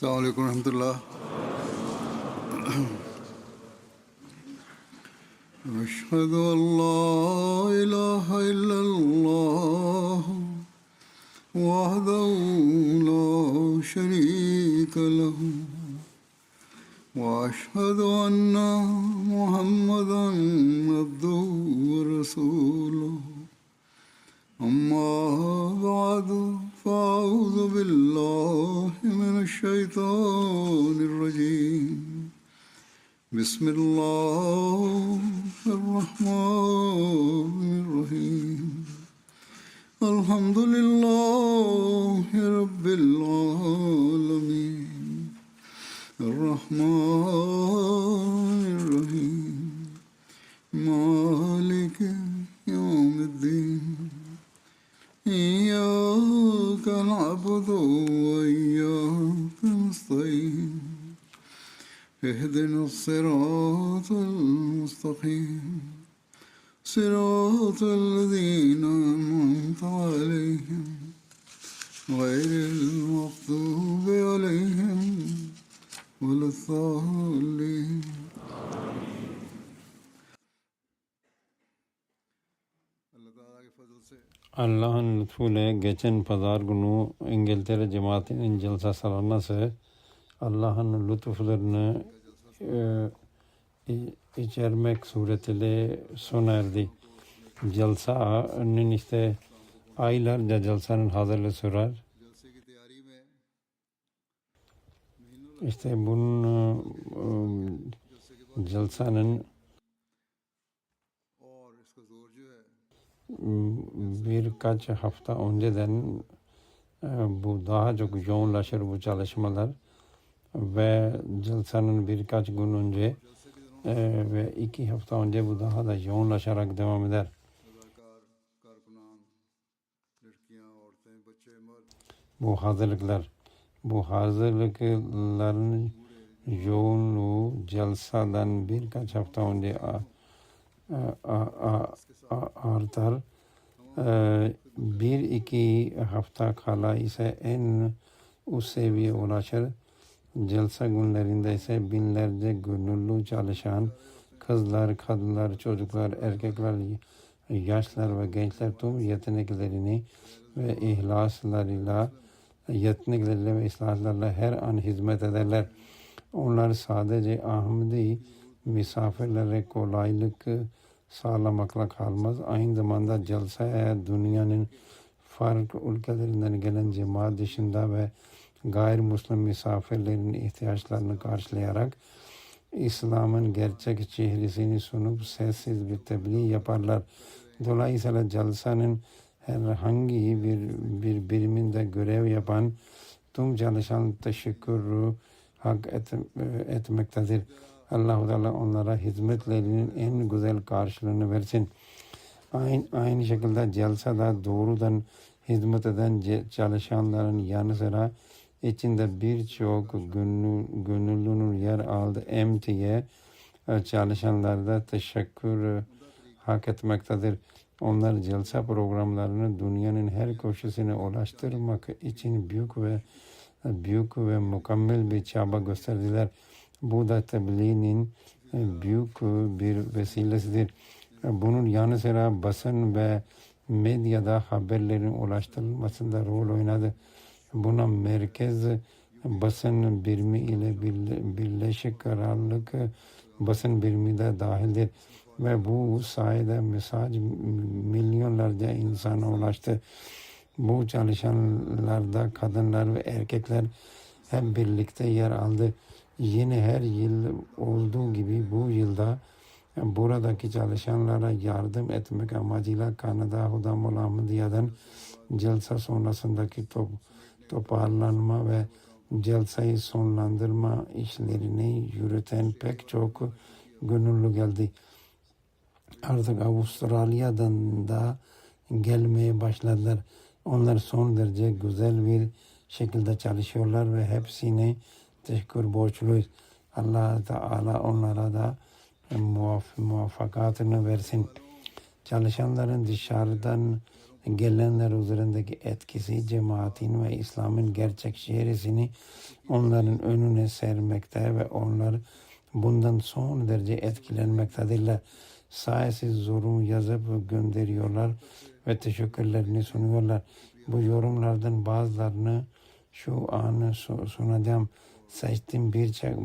السلام عليكم ورحمة الله. أشهد أن لا إله إلا الله وحده لا شريك له وأشهد أن محمدا عبده ورسوله أما بعد فأعوذ بالله من الشيطان الرجيم بسم الله الرحمن الرحيم الحمد لله رب العالمين الرحمن الرحيم مالك يوم الدين إياك نعبد وإياك نستعين اهدنا الصراط المستقيم صراط الذين أنعمت عليهم غير المغضوب عليهم ولا الضالين. Allah'ın lütfuyla geçen pazar günü İngiltere cemaatinin celsa salanması Allah'ın lütuflarını içermek suretiyle sona erdi. Celsanın işte aylarca celsanın hazırlığı sürer. İşte bunun celsanın birkaç hafta önceden bu daha çok yoğunlaşır bu çalışmalar ve celsanın birkaç gün önce ve 2 hafta önce bu daha da yoğunlaşarak devam eder. Bu hazırlıkların yoğunluğu celsadan birkaç hafta önce artar. 1-2 hafta kala ise en üst seviyeye ulaşır. Celsa günlerinde ise binlerce gönüllü çalışan kızlar, kadınlar, çocuklar, erkekler, yaşlılar ve gençler tüm yetenekleriyle ve ihlaslarla her an hizmet ederler. Onlar sadece Ahmedi misafirlere kolaylık sağlamakla kalmaz. Aynı zamanda celsaya dünyanın farklı ülkelerinden gelen cemaat dışında ve gayrimüslim misafirlerin ihtiyaçlarını karşılayarak İslam'ın gerçek çehresini sunup sessiz bir tebliğ yaparlar. Dolayısıyla celsanın herhangi bir biriminde görev yapan tüm çalışan teşekkürü hak etmektedir. Allah-u Teala onlara hizmetlerinin en güzel karşılığını versin. Aynı şekilde celsada doğrudan hizmet eden çalışanların yanı sıra içinde birçok gönüllünün yer aldığı emtiye çalışanlar da teşekkür hak etmektedir. Onlar celsa programlarını dünyanın her köşesine ulaştırmak için büyük ve mükemmel bir çaba gösterdiler. Bu da tebliğinin büyük bir vesilesidir. Bunun yanı sıra basın ve medyada haberlerin ulaştırılmasında rol oynadı. Buna merkez basın birimi ile Birleşik Krallık basın birimi de dahildir. Ve bu sayede mesaj milyonlarca insana ulaştı. Bu çalışanlarda kadınlar ve erkekler hep birlikte yer aldı. Yine her yıl olduğu gibi bu yılda buradaki çalışanlara yardım etmek amacıyla Kanada Hudamul Ahmediye'den celsa sonrasındaki toparlanma ve celsayı sonlandırma işlerini yürüten pek çok gönüllü geldi. Artık Avustralya'dan da gelmeye başladılar. Onlar son derece güzel bir şekilde çalışıyorlar ve hepsine teşekkür borçluyuz. Allah Teala onlara da muvaffakatını versin. Çalışanların dışarıdan gelenler üzerindeki etkisi cemaatin ve İslam'ın gerçek şehrisini onların önüne sermekte ve onlar bundan son derece etkilenmektedirler. Sayesiz yorum yazıp gönderiyorlar ve teşekkürlerini sunuyorlar. Bu yorumlardan bazılarını şu an sunacağım. Seçtim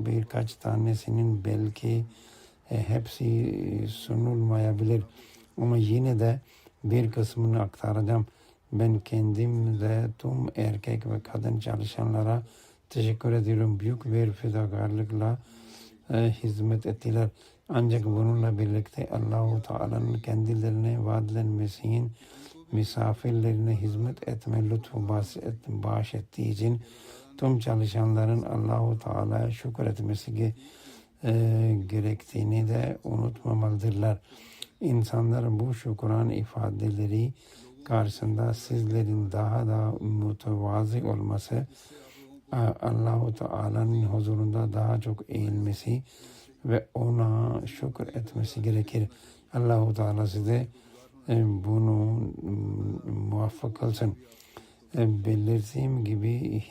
birkaç tanesinin belki hepsi sunulmayabilir. Ama yine de bir kısmını aktaracağım. Ben kendim de tüm erkek ve kadın çalışanlara teşekkür ediyorum. Büyük bir fedakarlıkla hizmet ettiler. Ancak bununla birlikte Allah-u Teala'nın kendilerine vaat edilen Mesih'in misafirlerine hizmet etme lütfu bahşettiği için tüm çalışanların Allah-u Teala'ya şükretmesi gerektiğini de unutmamalıdırlar. İnsanların bu şükran ifadeleri karşısında sizlerin daha da mütevazi olması, Allah-u Teala'nın huzurunda daha çok eğilmesi ve ona şükür etmesi gerekir. Allah-u Teala size bunu muvaffak kılsın. Belirttiğim gibi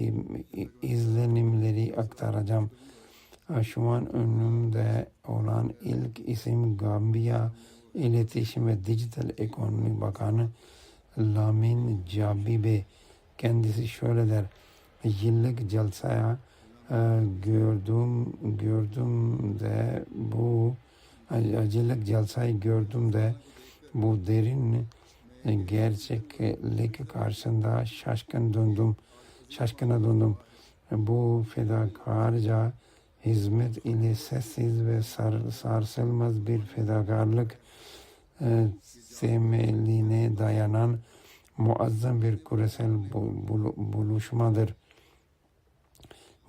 izlenimleri aktaracağım. Şu an önümde olan ilk isim Gambiya İletişim ve Dijital Ekonomi Bakanı Lamin Jabibe. Kendisi şöyle der: yıllık celsaya gördüm de bu derin gerçeklik karşısında şaşkına döndüm. Bu fedakarca hizmet ile sessiz ve sarsılmaz bir fedakarlık temeline dayanan muazzam bir küresel buluşmadır.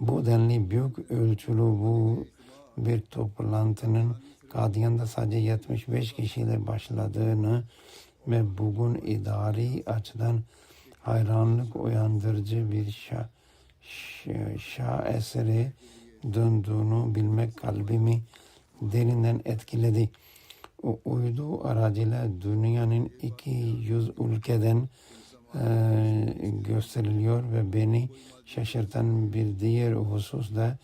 Bu denli büyük ölçülü bu bir toplantının Kadyan'da sadece 75 kişiyle başladığını ve bugün idari açıdan hayranlık uyandırıcı bir şahesere döndüğünü bilmek kalbimi derinden etkiledi. O uydu aracıyla dünyanın 200 ülkeden gösteriliyor ve beni şaşırtan bir diğer husus da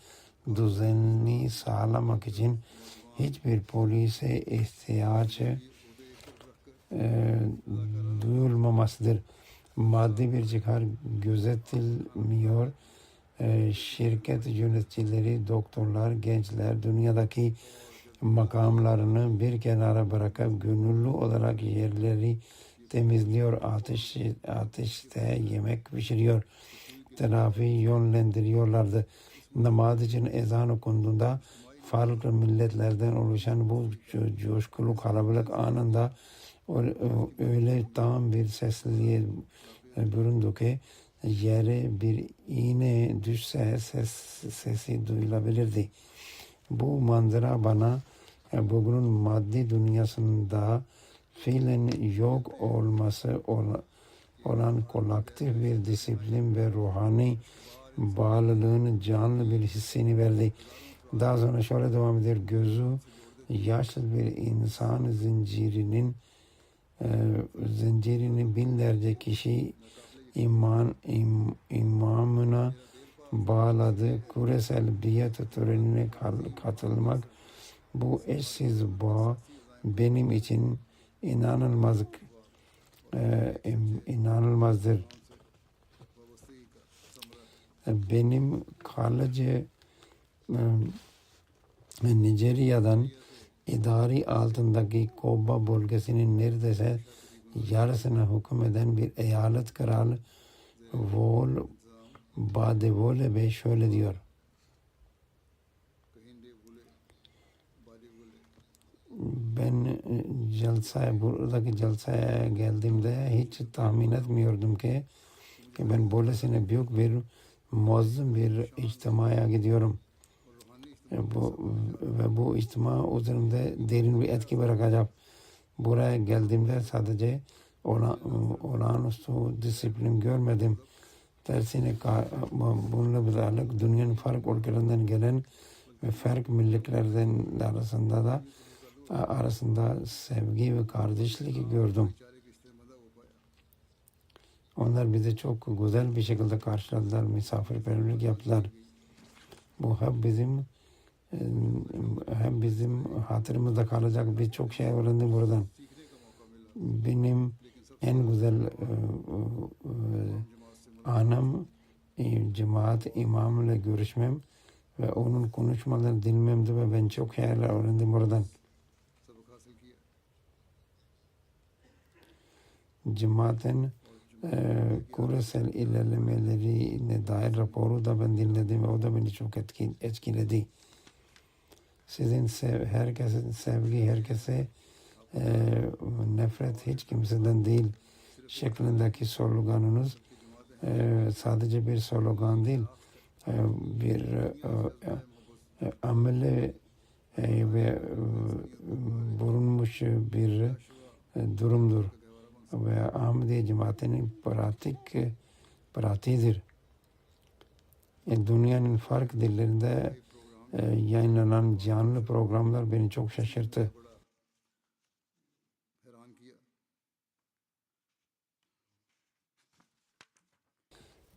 düzenli sağlamak için hiçbir polise ihtiyaç duyulmamasıdır. Maddi bir çıkar gözetilmiyor. Şirket yöneticileri, doktorlar, gençler dünyadaki makamlarını bir kenara bırakıp gönüllü olarak yerleri temizliyor, ateşte yemek pişiriyor, trafiği yönlendiriyorlardı. Namaz için ezan okunduğunda farklı milletlerden oluşan bu coşkulu kalabalık anında öyle tam bir sesliliğe büründü ki yere bir iğne düşse sesi duyulabilirdi. Bu manzara bana bugünün maddi dünyasında fiilen yok olması olan kolektif bir disiplin ve ruhani bağlılığın canlı bir hissini verdi. Daha sonra şöyle devam eder: gözü yaşlı bir insan zincirini binlerce kişi imamına bağladı. Küresel biat törenine katılmak, bu eşsiz bağ benim için inanılmazdır. Benim kalıcı Nijerya'dan idari altındaki Koba bölgesinin neredeyse yarısına hükmeden bir eyalet kralı Badevole Bey şöyle diyor: ben buradaki celsaya geldiğimde hiç tahmin etmiyordum ki ben böylesine büyük bir muazzam bir içtimaya gidiyorum. Bu içtima üzerimde derin bir etki bırakacak. Buraya geldiğimde sadece olağanüstü disiplin görmedim. Tersine bununla beraber dünyanın farklı ülkelerinden gelen ve farklı milletlerden arasında sevgi ve kardeşlik gördüm. Onlar bizi çok güzel bir şekilde karşıladılar, misafirperverlik yaptılar. Bu hep bizim hatırımızda kalacak birçok şey öğrendim buradan. Benim en güzel anım cemaat imamıyla görüşmem ve onun konuşmalarını dinlememdi ve ben çok şeyler öğrendim buradan. Cemaatin küresel ilerlemelerine dair raporu da ben dinledim ve o da beni çok etkiledi. Sizin herkesin sevgi, herkese nefret hiç kimseden değil şeklindeki sloganınız sadece bir slogan değil, bir ameli ve bulunmuş bir durumdur ve Ahmediye cemaatinin pratiğidir. Dünyanın farklı dillerinde yayınlanan canlı programlar beni çok şaşırttı.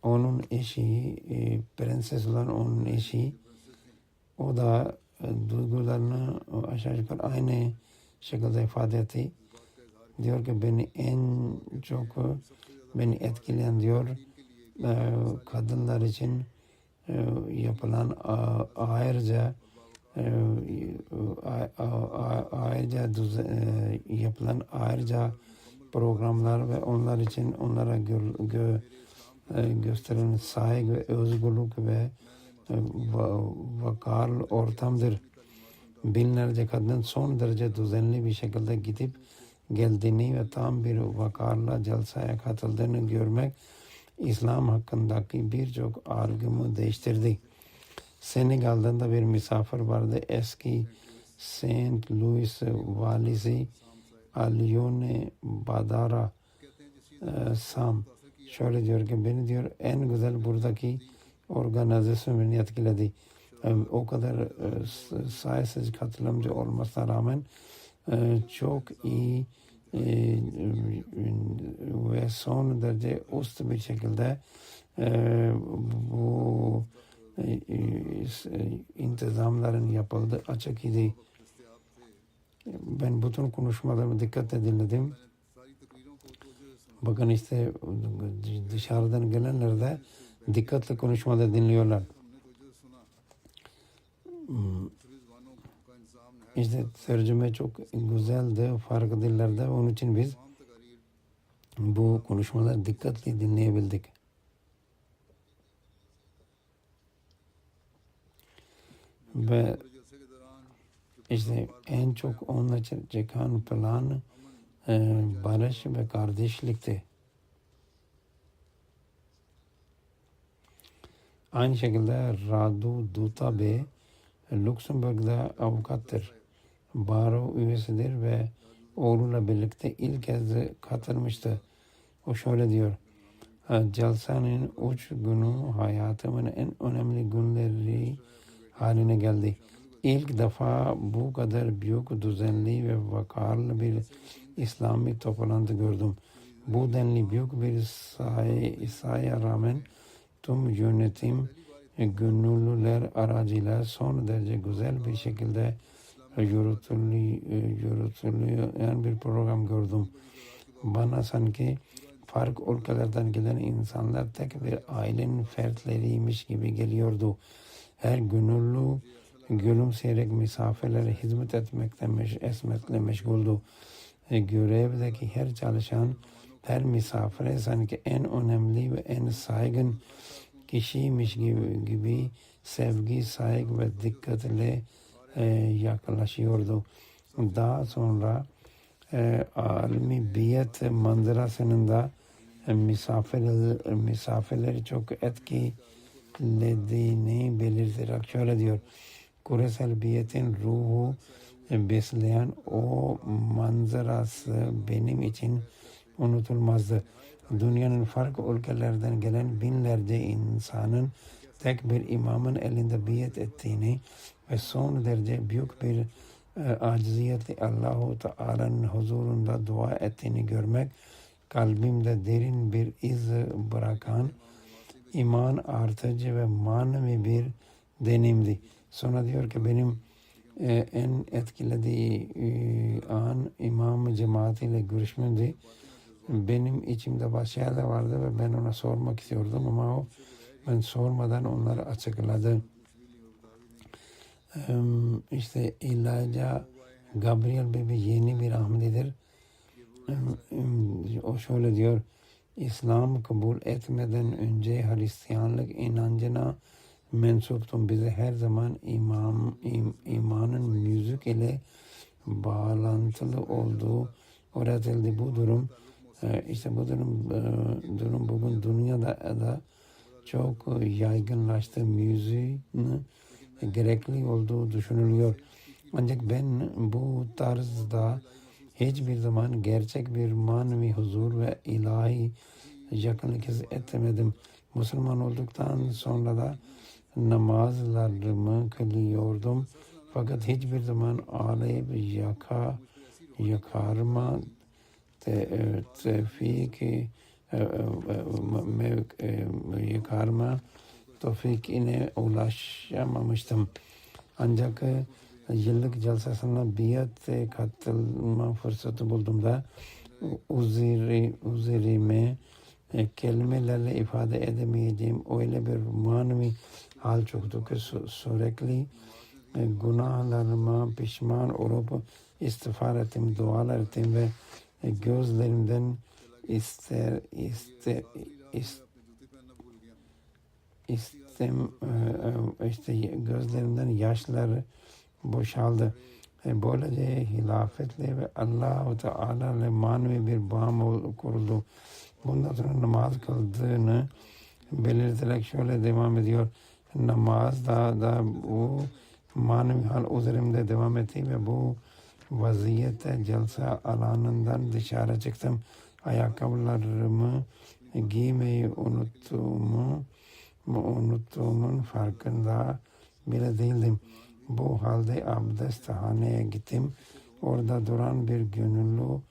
Onun eşi, prenses olan onun eşi, o da duygularını aşağı yukarı aynı şekilde ifade etti. Diyor ki beni etkileyen diyor kadınlar için yapılan ayrıca programlar ve onlar için onlara gösterilen saygı, özgürlük ve vakarlı ortamdır. Binlerce kadın son derece düzenli bir şekilde gidip geldiğini ve tam bir vakarla celsaya katıldığını görmek İslam hakkındaki birçok algımı değiştirdi. Senegal'dan da bir misafir vardı. Eski St. Louis valisi Alione Badara Sam şöyle diyor ki beni diyor en güzel buradaki organizasyon beni etkiledi. O kadar sayısız katılımcı olmasına rağmen çok iyi ve son derece üst bir şekilde bu intizamların yapıldığı açık idi. Ben bütün konuşmalarımı dikkatle dinledim. Bakın işte dışarıdan gelenler de dikkatle konuşmada dinliyorlar. İşte tercüme çok güzeldi farklı dillerde. Onun için biz bu konuşmaları dikkatli dinleyebildik. Ve işte en çok onlar çıkan plan barış ve kardeşlikti. Aynı şekilde Radu Dutabe Lüksemburg'da avukattır. Baro üyesidir ve oğluyla birlikte ilk kez katılmıştı. O şöyle diyor. Celsanın 3 günü hayatımın en önemli günleri haline geldi. İlk defa bu kadar büyük, düzenli ve vakarlı bir İslami toplantı gördüm. Bu denli büyük bir sayıya rağmen tüm yönetim gönüllüler aracıyla son derece güzel bir şekilde yürütülen bir program gördüm. Bana sanki farklı ülkelerden gelen insanlar tek bir ailenin fertleriymiş gibi geliyordu. Her gönüllü gülümseyerek misafirlere hizmet etmekle meşguldü. Görevdeki her çalışan her misafire sanki en önemli ve en saygın kişiymiş gibi sevgi, saygı ve dikkatle yaklaşıyordu. Daha sonra alemi biyet manzarasının da misafirleri çok etkilediğini belirterek şöyle diyor. Küresel biyetin ruhu besleyen o manzarası benim için unutulmazdı. Dünyanın farklı ülkelerden gelen binlerce insanın tek bir imamın elinde biyet ettiğini ve son derece büyük bir aciziyetle Allah-u Teala'nın huzurunda dua ettiğini görmek kalbimde derin bir iz bırakan iman artıcı ve manevi bir deneyimdi. Sonra diyor ki benim en etkilediği an İmam cemaatiyle görüşmemdi. Benim içimde başka şeyler vardı ve ben ona sormak istiyordum ama o ben sormadan onları açıkladı. İşte Elijah Gabriel Bey yeni bir Ahmedidir. O şöyle diyor, İslam kabul etmeden önce Hristiyanlık inancına mensuptum. Bize her zaman imanın müzik ile bağlantılı olduğu öğretildi. Bu durum işte bu durum bugün dünyada da çok yaygınlaştı. Müziğin gerekli olduğu düşünülüyor. Ancak ben bu tarzda hiçbir zaman gerçek bir manevi huzur ve ilahi yakınlık hissetmedim. Müslüman olduktan sonra da namazlarımı kılıyordum. Fakat hiçbir zaman ağlayıp yakarma tevfikine ulaşamamıştım. Ancak yıllık celsesine biat katılma fırsatı bulduğumda üzerime kelimelerle ifade edemeyeceğim öyle bir manevi hal çoktu ki sürekli günahlarıma pişman olup istiğfar ettim, dualar ettim ve gözlerimden gözlerimden yaşlar boşaldı. Böylece hilafetle ve Allah-u Teala ile manevi bir bağım kuruldu. Bundan sonra namaz kıldığını belirterek şöyle devam ediyor. Namaz da bu manevi hal üzerimde devam etti ve bu vaziyette celse alanından dışarı çıktım. Ayakkabılarımı giymeyi unuttuğumun farkında bile değildim. Bu halde abdesthaneye gittim. Orada duran bir gönüllü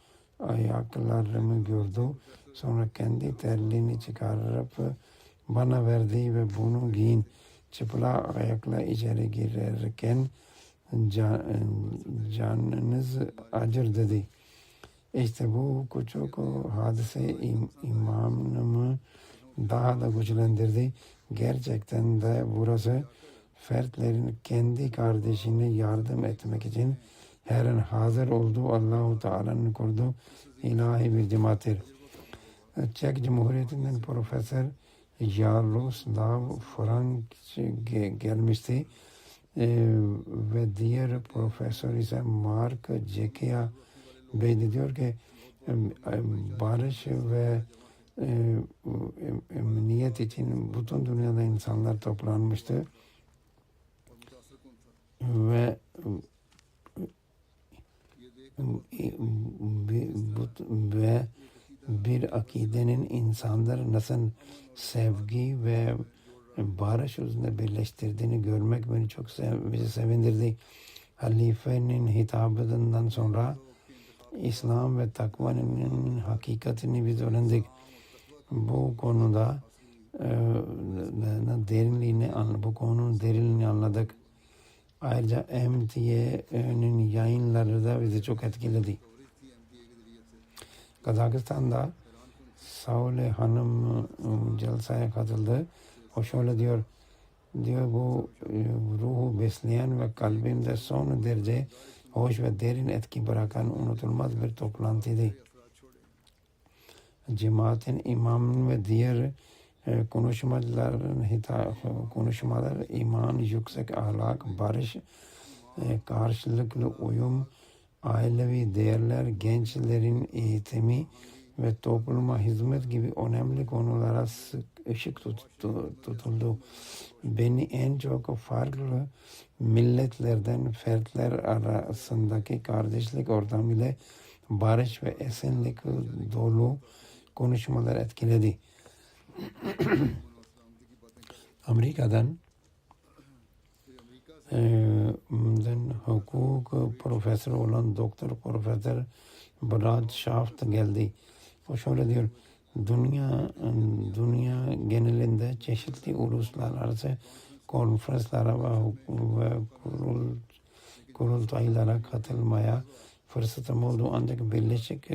ayaklarımı gördü. Sonra kendi terliğini çıkarıp bana verdi ve bunu giyin. Çıplak ayakla içeri girerken canınız acır dedi. İşte bu küçük hadise imamımı daha da güçlendirdi. Gerçekten de burası fertlerin kendi kardeşine yardım etmek için her an hazır olduğu Allah-u Teala'nın kurduğu ilahi bir cemaattir. Çek Cumhuriyeti'nden Profesör Yaroslav Frank gelmişti. Ve diğer profesör ise Mark Jekia Bey diyor ki barış ve emniyet için bütün dünyada insanlar toplanmıştı ve bir akidenin insanları nasıl sevgi ve barış üzerinde birleştirdiğini görmek beni çok bizi sevindirdi. Halifenin hitabından sonra İslam ve takvanın hakikatini biz öğrendik. Bu konuda bu konunun derinliğini anladık. Ayrıca MTA'nın yayınları da bizi çok etkiledi. Kazakistan'da Saule Hanım celseye katıldı. O şöyle diyor bu ruhu besleyen ve kalbimde son derece hoş ve derin etki bırakan unutulmaz bir toplantıydı. Cemaatin imamının ve diğer konuşmalar iman, yüksek ahlak, barış, karşılıklı uyum, ailevi değerler, gençlerin eğitimi ve topluma hizmet gibi önemli konulara sık ışık tutuldu. Beni en çok farklı milletlerden fertler arasındaki kardeşlik ortamıyla barış ve esenlik dolu konuşmalar etkiledi. Amerika'dan hukuk profesörü olan Doktor Profesör Brad Shaft geldi. O şöyle diyor, dünya genelinde çeşitli uluslararası konferanslara ve kurultaylara katılmaya fırsatım oldu. Ancak Birleşik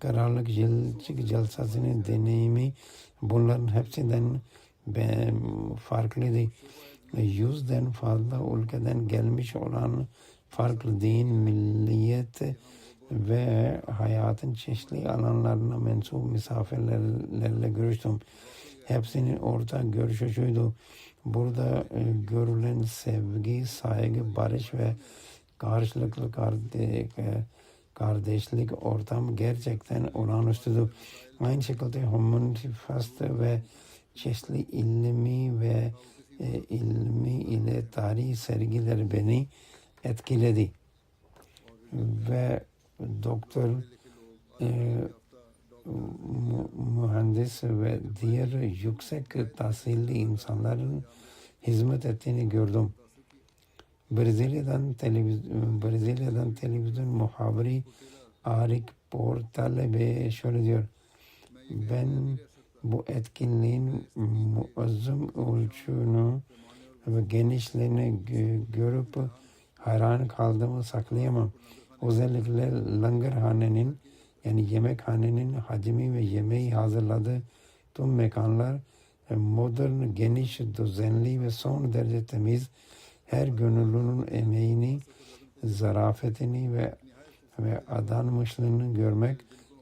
Krallık Yıllık Celsası'nın deneyimi bunların hepsinden farklıydı. 100'den fazla ülkeden gelmiş olan farklı din, milliyet ve hayatın çeşitli alanlarına mensup misafirlerle görüştüm. Hepsinin ortak görüşü şuydu: burada görülen sevgi, saygı, barış ve karşılıklı kardeşlik ortam gerçekten olağanüstüdür. Aynı şekilde Humanity Fest ve çeşitli ilmi ile tarihi sergiler beni etkiledi. Ve doktor, mühendis ve diğer yüksek tahsilli insanların hizmet ettiğini gördüm. Brezilya'dan televizyon muhabiri Arik Portalebe şöyle diyor: ben bu etkinliğin muazzam ölçünü ve genişliğini görüp hayran kaldığımı saklayamam. Özellikle langarhanenin, yani yemekhanenin hacmi ve yemeği hazırladığı tüm mekanlar modern, geniş, düzenli ve son derece temiz. Her gönüllünün emeğini, zarafetini ve adanmışlığını görmek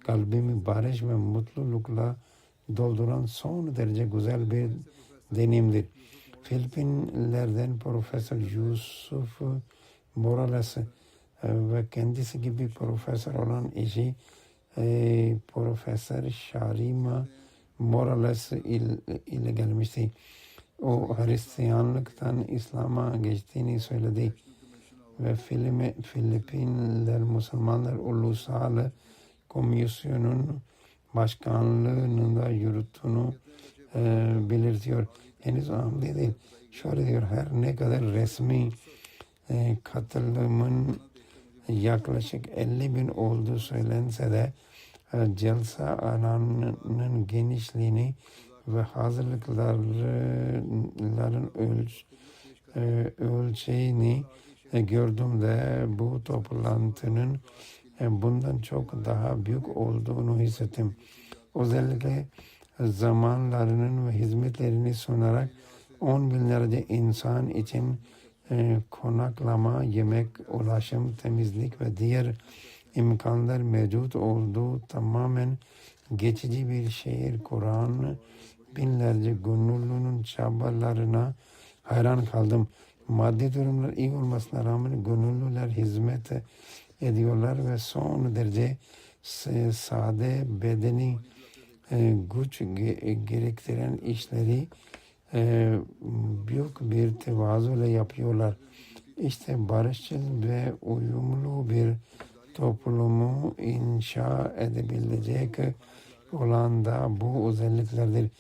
kalbimi barış ve mutlulukla dolduran son derece güzel bir deneyimdir. Filipinler'den Profesör Yusuf Morales ve kendisi gibi profesör olan eşi Profesör Sharima Morales ile gelmişti. O Hristiyanlıktan İslam'a geçtiğini söyledi ve Filipinler Müslümanlar Ulusal Komisyonu'nun başkanlığında yürüttüğünü belirtiyor. Henüz önemli değil. Şöyle diyor: her ne kadar resmi katılımın yaklaşık 50.000 olduğu söylense de celsa alanının genişliğini ve hazırlıkların ölçeğini gördüm de bu toplantının bundan çok daha büyük olduğunu hissettim. Özellikle zamanlarının ve hizmetlerini sunarak 10 binlerce insan için konaklama, yemek, ulaşım, temizlik ve diğer imkanlar mevcut olduğu tamamen geçici bir şehir kuran binlerce gönüllünün çabalarına hayran kaldım. Maddi durumlar iyi olmasına rağmen gönüllüler hizmet ediyorlar ve son derece sade, bedeni güç gerektiren işleri büyük bir tevazuyla yapıyorlar. İşte barışçıl ve uyumlu bir toplumu inşa edebilecek olan da bu özelliklerdir.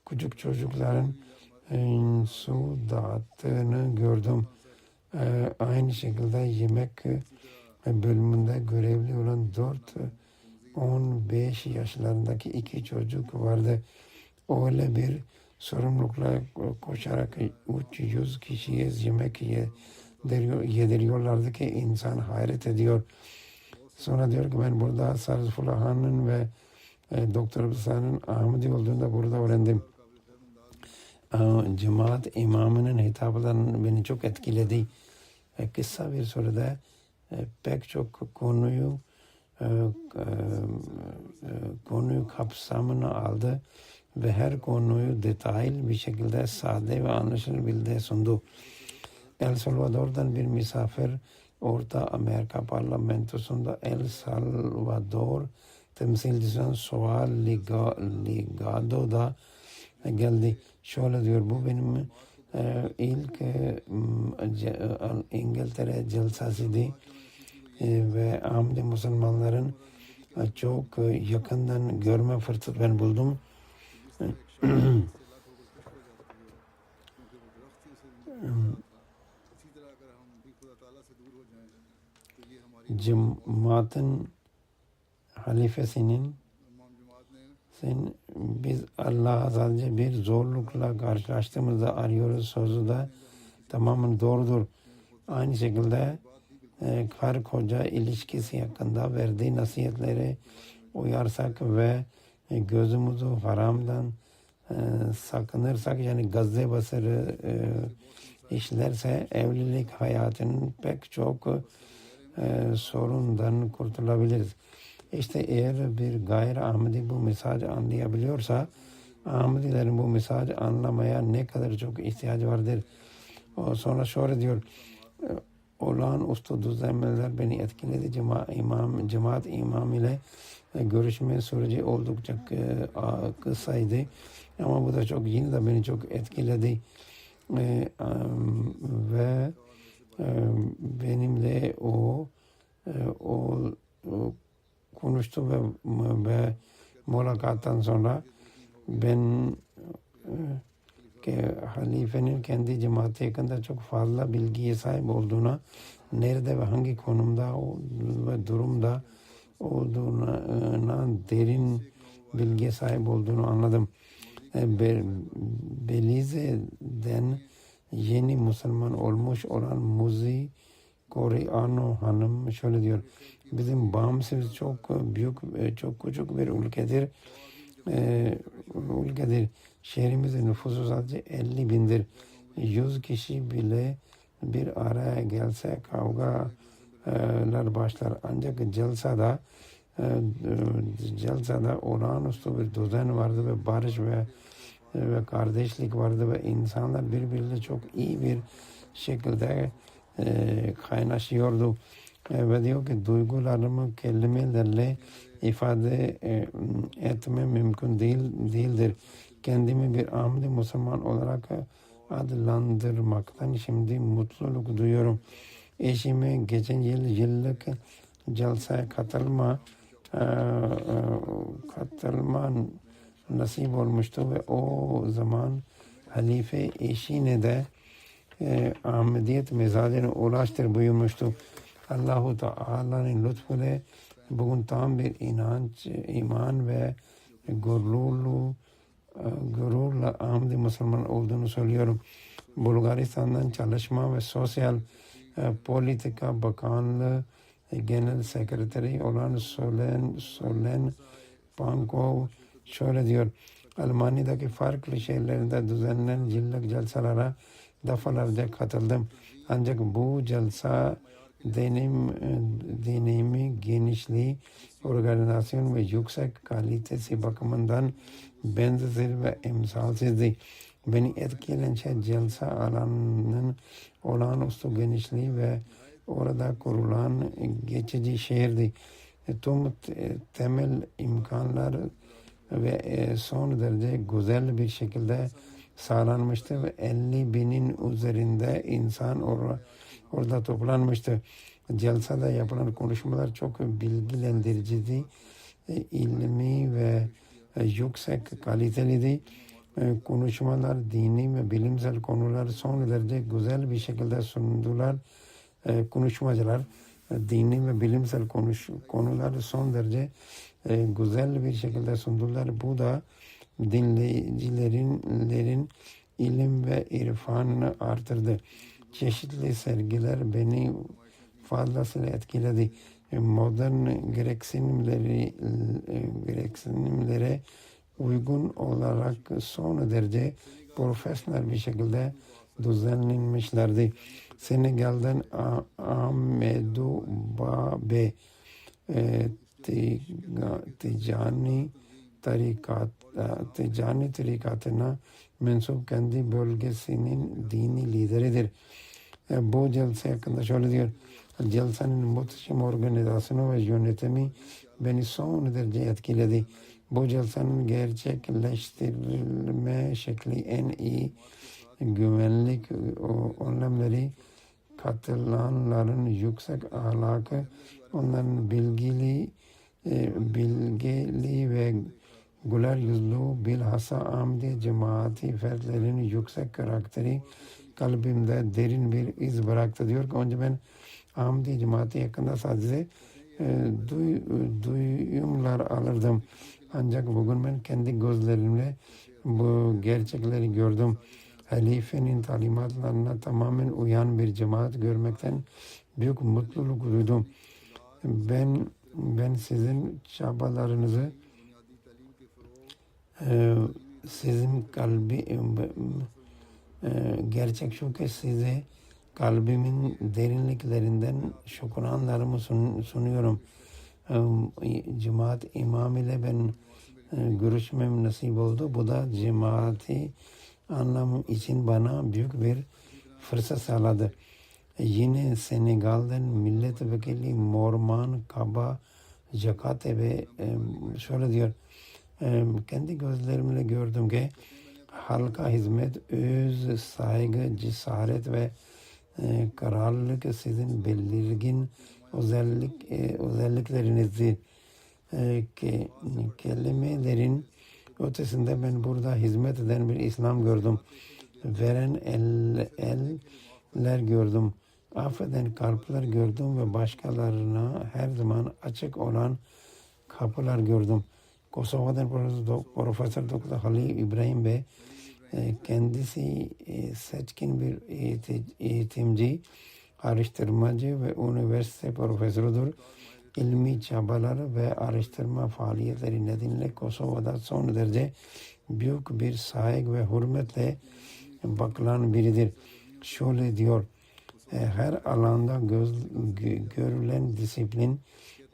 Küçük çocukların su dağıttığını gördüm. Aynı şekilde yemek bölümünde görevli olan 4-15 yaşlarındaki 2 çocuk vardı. Öyle bir sorumlulukla koşarak 300 kişiye yemek yediriyorlardı ki insan hayret ediyor. Sonra diyor ki ben burada Sarıfullah Han'ın ve Doktor Bısa'nın Ahmedi olduğunu burada öğrendim. Cemaat imamının hitaplarının beni çok etkiledi. Kısa bir sürede pek çok konuyu kapsamına aldı ve her konuyu detaylı bir şekilde sade ve anlaşılabilir sundu. El Salvador'dan bir misafir Orta Amerika Parlamentosu'nda El Salvador temsilcisinden Sual Ligado'da geldi. Şöyle diyor: bu benim ilk İngiltere celsasıydı ve Ahmedi Müslümanların çok yakından görme fırsatı ben buldum. Cemaatin halifesinin Biz Allah'a sadece bir zorlukla karşılaştığımızda arıyoruz sözü de tamamen doğrudur. Aynı şekilde karı koca ilişkisi hakkında verdiği nasihatleri uyarsak ve gözümüzü haramdan sakınırsak, yani gazze basarı işlerse evlilik hayatının pek çok sorundan kurtulabiliriz. İşte eğer bir gayri Ahmedi bu mesajı anlayabiliyorsa, Ahmedilerin bu mesajı anlamaya ne kadar çok ihtiyacı vardır. Sonra şöyle diyor: olağanüstü düzenlemeler beni etkiledi. Cemaat imam ile görüşme süreci oldukça kısaydı. Ama bu da yine de beni çok etkiledi. Ve benimle o konuştu ve mülakattan sonra ben halifenin kendi cemaati hakkında çok fazla bilgiye sahip olduğuna, nerede ve hangi konumda ve durumda olduğuna derin bilgiye sahip olduğunu anladım. Belize'den yeni Müslüman olmuş olan Muzi Koreano Hanım şöyle diyor: bizim bağımsız çok büyük, çok küçük bir ülkedir. Şehrimizin nüfusu sadece 50 bindir. 100 kişi bile bir araya gelse kavgalar başlar. Ancak celsada olağanüstü bir düzen vardı ve barış ve kardeşlik vardı ve insanlar birbiriyle çok iyi bir şekilde kaynaşıyordu. Ve diyor ki duygularımı kelimelerle ifade etme mümkün değildir. Kendimi bir Ahmedi Müslüman olarak adlandırmaktan şimdi mutluluk duyuyorum. Eşime geçen yıllık celseye katılma nasip olmuştu ve o zaman halife eşine de Ahmediyet mezajını ulaştır buyurmuştu. Allah-u Teala'nın lütfuyla bugün tam bir iman ve gururla Ahmedi Müslüman olduğunu söylüyorum. Bulgaristan'dan Çalışma ve Sosyal Politika Bakanlığı Genel Sekreteri olan Solen Pankov şöyle diyor: Almanya'daki farklı şehirlerinde düzenlenen yıllık celselere defalarca katıldım. Ancak bu celsa deneyimi, genişliği, organizasyon ve yüksek kalitesi bakımından benzersiz ve emsalsizdi. Beni etkileyen şey celsa alanının olağanüstü genişliği ve orada kurulan geçici şehirdi. Tüm temel imkanlar ve son derece güzel bir şekilde sağlanmıştı ve 50 binin üzerinde insan orada toplanmıştı. Celsada yapılan konuşmalar çok bilgilendiriciydi, ilmi ve yüksek kaliteliydi. Konuşmalar, dini ve bilimsel konular son derece güzel bir şekilde sundular. Konuşmacılar dini ve bilimsel konular son derece güzel bir şekilde sundular. Bu da dinleyicilerin ilim ve irfanını artırdı. Çeşitli sergiler beni fazlasıyla etkiledi. Modern gereksinimlere uygun olarak son derece profesyonel bir şekilde düzenlenmişlerdi. Senegal'den Ahmedou Babe Ticani tarikatına mensup kendi bölgesinin dini lideridir. Bu celse hakkında şöyle diyor: celsenin muhteşem organizasyonu ve yönetimi beni son derece etkiledi. Bu celsenin gerçekleştirilme şekli, en iyi güvenlik önlemleri, katılanların yüksek ahlakı, onların bilgili ve güler yüzlü, bilhassa Ahmedi cemaati fertlerinin yüksek karakteri kalbimde derin bir iz bıraktı diyor ki önce ben Ahmedi cemaati hakkında sadece duyumlar alırdım. Ancak bugün ben kendi gözlerimle bu gerçekleri gördüm. Halifenin talimatlarına tamamen uyan bir cemaat görmekten büyük mutluluk duydum. Ben sizin çabalarınızı, sizin gerçek şu ki size kalbimin derinliklerinden şükranlarımı sunuyorum. Cemaat imam ile ben görüşmem nasip oldu. Bu da cemaati anlamam için bana büyük bir fırsat sağladı. Yine Senegal'den milletvekili Morman Kaba Jakate ve şöyle diyor. Kendi gözlerimle gördüm ki halka hizmet, öz, saygı, cesaret ve kararlılık sizin belirgin özelliklerinizdir. Kelimelerin ötesinde ben burada hizmet eden bir İslam gördüm. Veren eller gördüm. Affeden kalpler gördüm ve başkalarına her zaman açık olan kapılar gördüm. Kosova'dan Profesör Doktor Halil İbrahim Bey kendisi seçkin bir eğitimci, araştırmacı ve üniversite profesörüdür. İlmi çabaları ve araştırma faaliyetleri nedeniyle Kosova'da son derece büyük bir saygı ve hürmetle bakılan biridir. Şöyle diyor, her alanda görülen disiplin,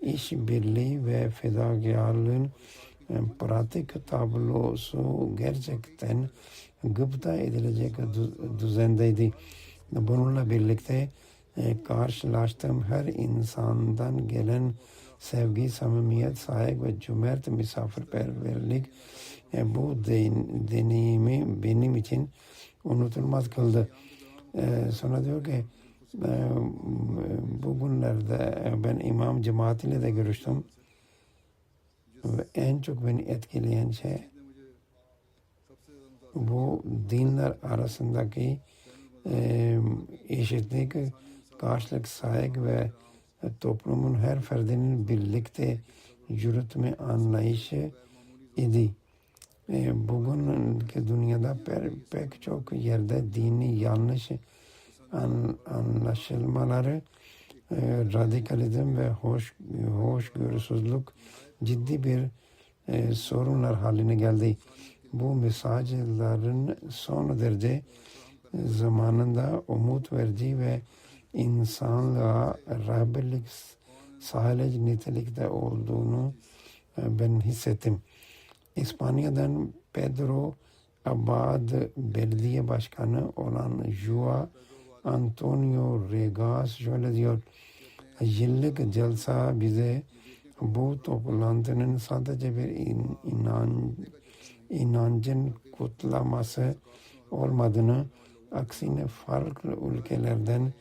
işbirliği ve fedakarlığın pratik tablosu gerçekten gıpta edilecek düzendeydi. Bununla birlikte karşılaştığım her insandan gelen sevgi, samimiyet, saygı ve cömert misafirperverlik bu deneyimi benim için unutulmaz kıldı. Sonra diyor ki bugünlerde ben imam cemaatiyle de görüştüm ve en çok beni etkileyen şey bu dinler arasındaki eşitlik, karşılık saygı ve toplumun her ferdinin birlikte yürütme anlayışı idi. Bugünkü dünyada pek çok yerde dini yanlış anlaşılmaları, radikalizm ve hoşgörüsüzlük ciddi bir sorunlar haline geldi. Bu mesajların son derece zamanında umut verici ve insanlığa rehberlik sağlayıcı nitelikte olduğunu ben hissettim. İspanya'dan Pedro Abad Belediye Başkanı olan Joao Antonio Regas şöyle diyor. Yıllık celsa bize bu toplantının sadece bir inancın kutlaması olmadığını, aksine farklı ülkelerden,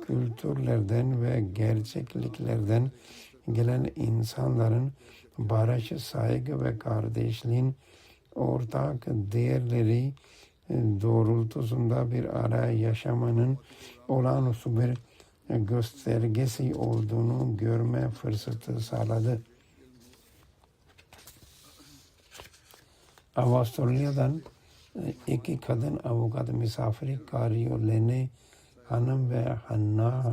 kültürlerden ve gerçekliklerden gelen insanların barış, saygı ve kardeşliğin ortak değerleri doğrultusunda bir araya yaşamanın olağanüstü bir göstergesi olduğunu görme fırsatı sağladı. Avustralya'dan iki kadın avukat misafiri Kario Lene Hanım ve Hanna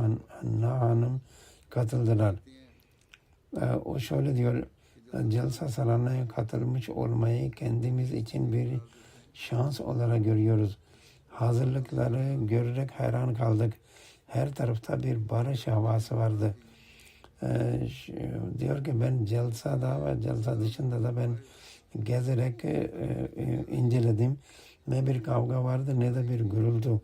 Hanım katıldılar. O şöyle diyor, Celsa Salana'ya katılmış olmayı kendimiz için bir şans olarak görüyoruz. Hazırlıkları görerek hayran kaldık. Her tarafta bir barış havası vardı. Diyor ki ben Celsa'da ve Celsa dışında da ben gezerek inceledim. Ne bir kavga vardı ne de bir gürültü.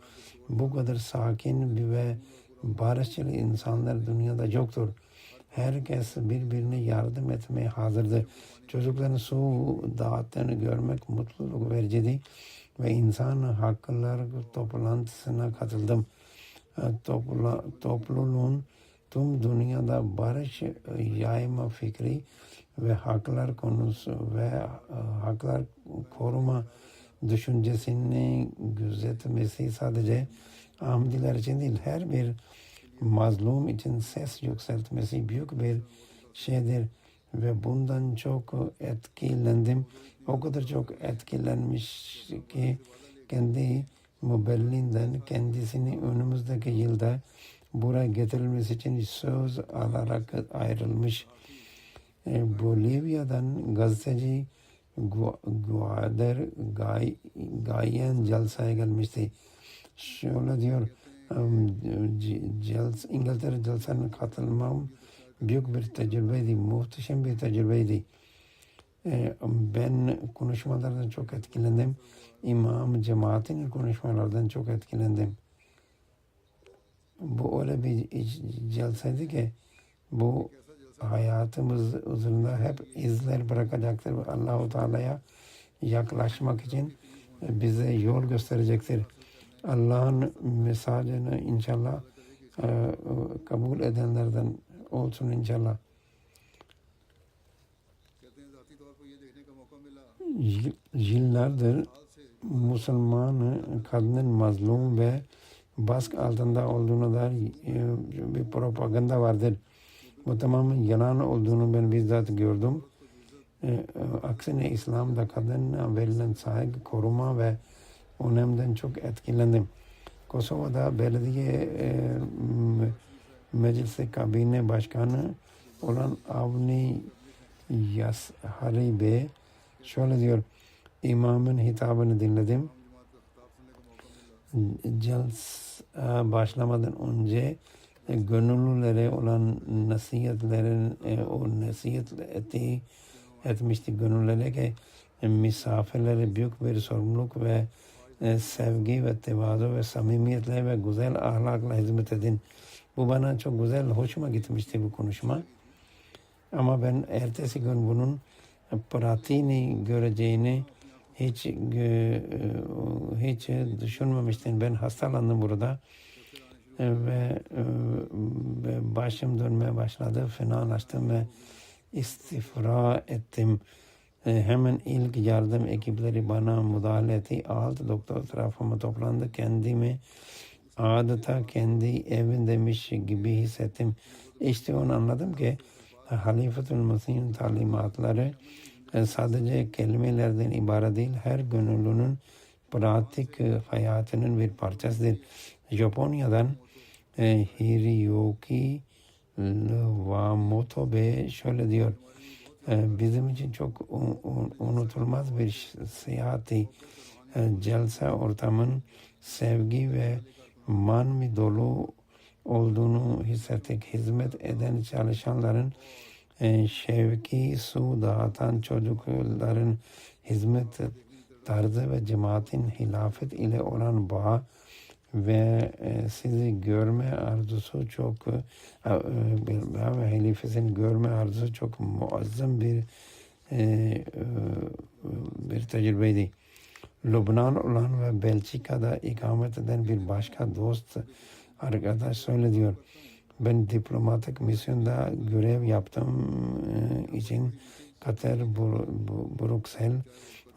Bu kadar sakin ve barışçıl insanlar dünyada yoktur. Herkes birbirine yardım etmeye hazırdı. Çocukların su dağıttığını görmek mutluluk vericiydi ve insan hakları toplantısına katıldım. Topluluğun tüm dünyada barış yayma fikri ve haklar konusu ve haklar koruma düşüncesini gözetmesi sadece Ahmediler için değil, her bir mazlum için ses yükseltmesi büyük bir şeydir. ve bundan çok etkilendim. O kadar çok etkilenmiş ki kendi mübelliğinden kendisini önümüzdeki yılda buraya getirilmesi için söz alarak ayrılmış. Bolivya'dan gazeteci Guader Gayen Celsa'ya gelmişti. Şöyle diyor, İngiltere Celsa'na katılmam büyük bir tecrübeydi, muhteşem bir tecrübeydi. Ben konuşmalardan çok etkilendim. İmam cemaatin konuşmalardan çok etkilendim. Bu öyle bir celseydi ki bu hayatımız üzerinde hep izler bırakacaktır. Allah-u Teala'ya yaklaşmak için bize yol gösterecektir. Allah'ın mesajını inşallah kabul edenlerden olsun inşallah. Yıllardır Müslüman kadının mazlum ve baskı altında olduğuna dair bir propaganda vardır. Bu tamamen yalan olduğunu ben bizzat gördüm. Aksine İslam'da kadına verilen saygı, koruma ve önemden çok etkilendim. Kosova'da belediye meclisi kabine başkanı olan Avni Yashari Bey şöyle diyor, imamın hitabını dinledim. Celsa başlamadan önce gönüllülere olan nasihatlerin o nasihati etmişti gönüllülere ki misafirlere büyük bir sorumluluk ve sevgi ve tevazu ve samimiyetle ve güzel ahlakla hizmet edin. Bu bana çok güzel, hoşuma gitmişti bu konuşma. Ama ben ertesi gün bunun pratiğini göreceğini hiç düşünmemiştim. Ben hastalandım burada ve başım dönmeye başladı. Fenalaştım ve istifra ettim. Hemen ilk yardım ekipleri bana müdahale etti. 6 doktor etrafıma toplandı. Kendimi adeta kendi evindeymiş gibi hissettim. İşte onu anladım ki Halifetül Mesih'in talimatları sadece kelimelerden ibaret değil, her gönüllünün pratik hayatının bir parçasıdır. Japonya'dan Hiroyuki Iwamoto Bey şöyle diyor, bizim için çok unutulmaz bir seyahati. Celsa ortamın sevgi ve manmi dolu olduğunu hissettik. Hizmet eden çalışanların şevki, su dağıtan çocukların hizmet tarzı ve cemaatin hilafet ile olan bağ ve sizi görme arzusu çok ve halifesini görme arzusu çok muazzam bir tecrübeydi. Lübnan olan ve Belçika'da ikamet eden bir başka dost arkadaş şöyle diyor, ben diplomatik misyonda görev yaptığım için Katar, Bruksel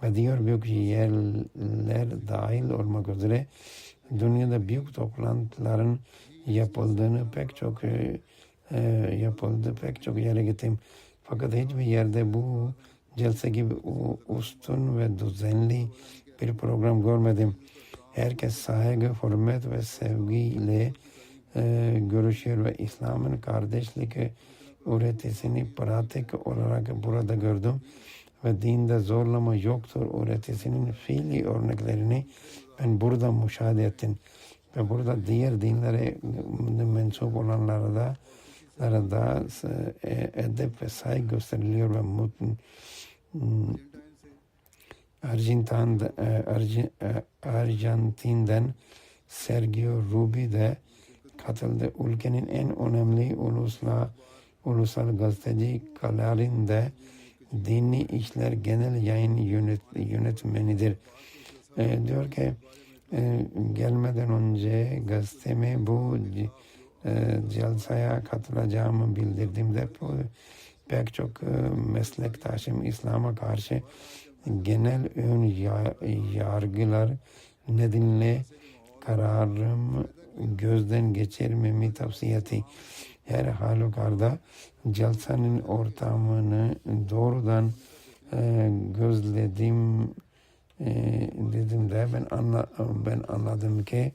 ve diğer büyük yerler dahil olmak üzere dünyada büyük toplantıların yapıldığı pek çok yere gittim. Fakat hiçbir yerde bu celse gibi üstün ve düzenli bir program görmedim. Herkes saygı, hürmet ve sevgiyle görüşüyor ve İslam'ın kardeşlik öğretisini pratik olarak burada gördüm ve dinde zorlama yoktur öğretisinin fiili örneklerini ben burada müşahede ettim ve burada diğer dinlere mensup olanlara da edep ve saygı gösteriliyor ve Arjantin'den Sergio Rubi de katıldı. Ülkenin en önemli ulusal gazeteci Clarín de Dini İşler Genel Yayın Yönetmenidir. Diyor ki gelmeden önce gazeteme bu celsaya katılacağımı bildirdiğimde pek çok meslektaşım İslam'a karşı genel ön yargılar nedeniyle kararım gözden geçirmemi tavsiye etti. Her halükarda jalsanın ortamını doğrudan gözledim dedim de ben anladım ki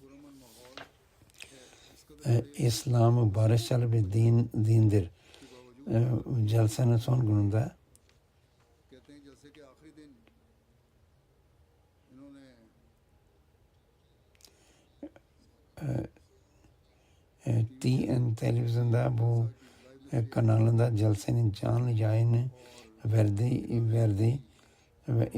İslam barışçıl bir dindir. Jalsanın son gününde कहते हैं जलसे के आखिरी दिन इन्होंने TN televizyonda bu kanalında jalsenin canlı yayını verdi ve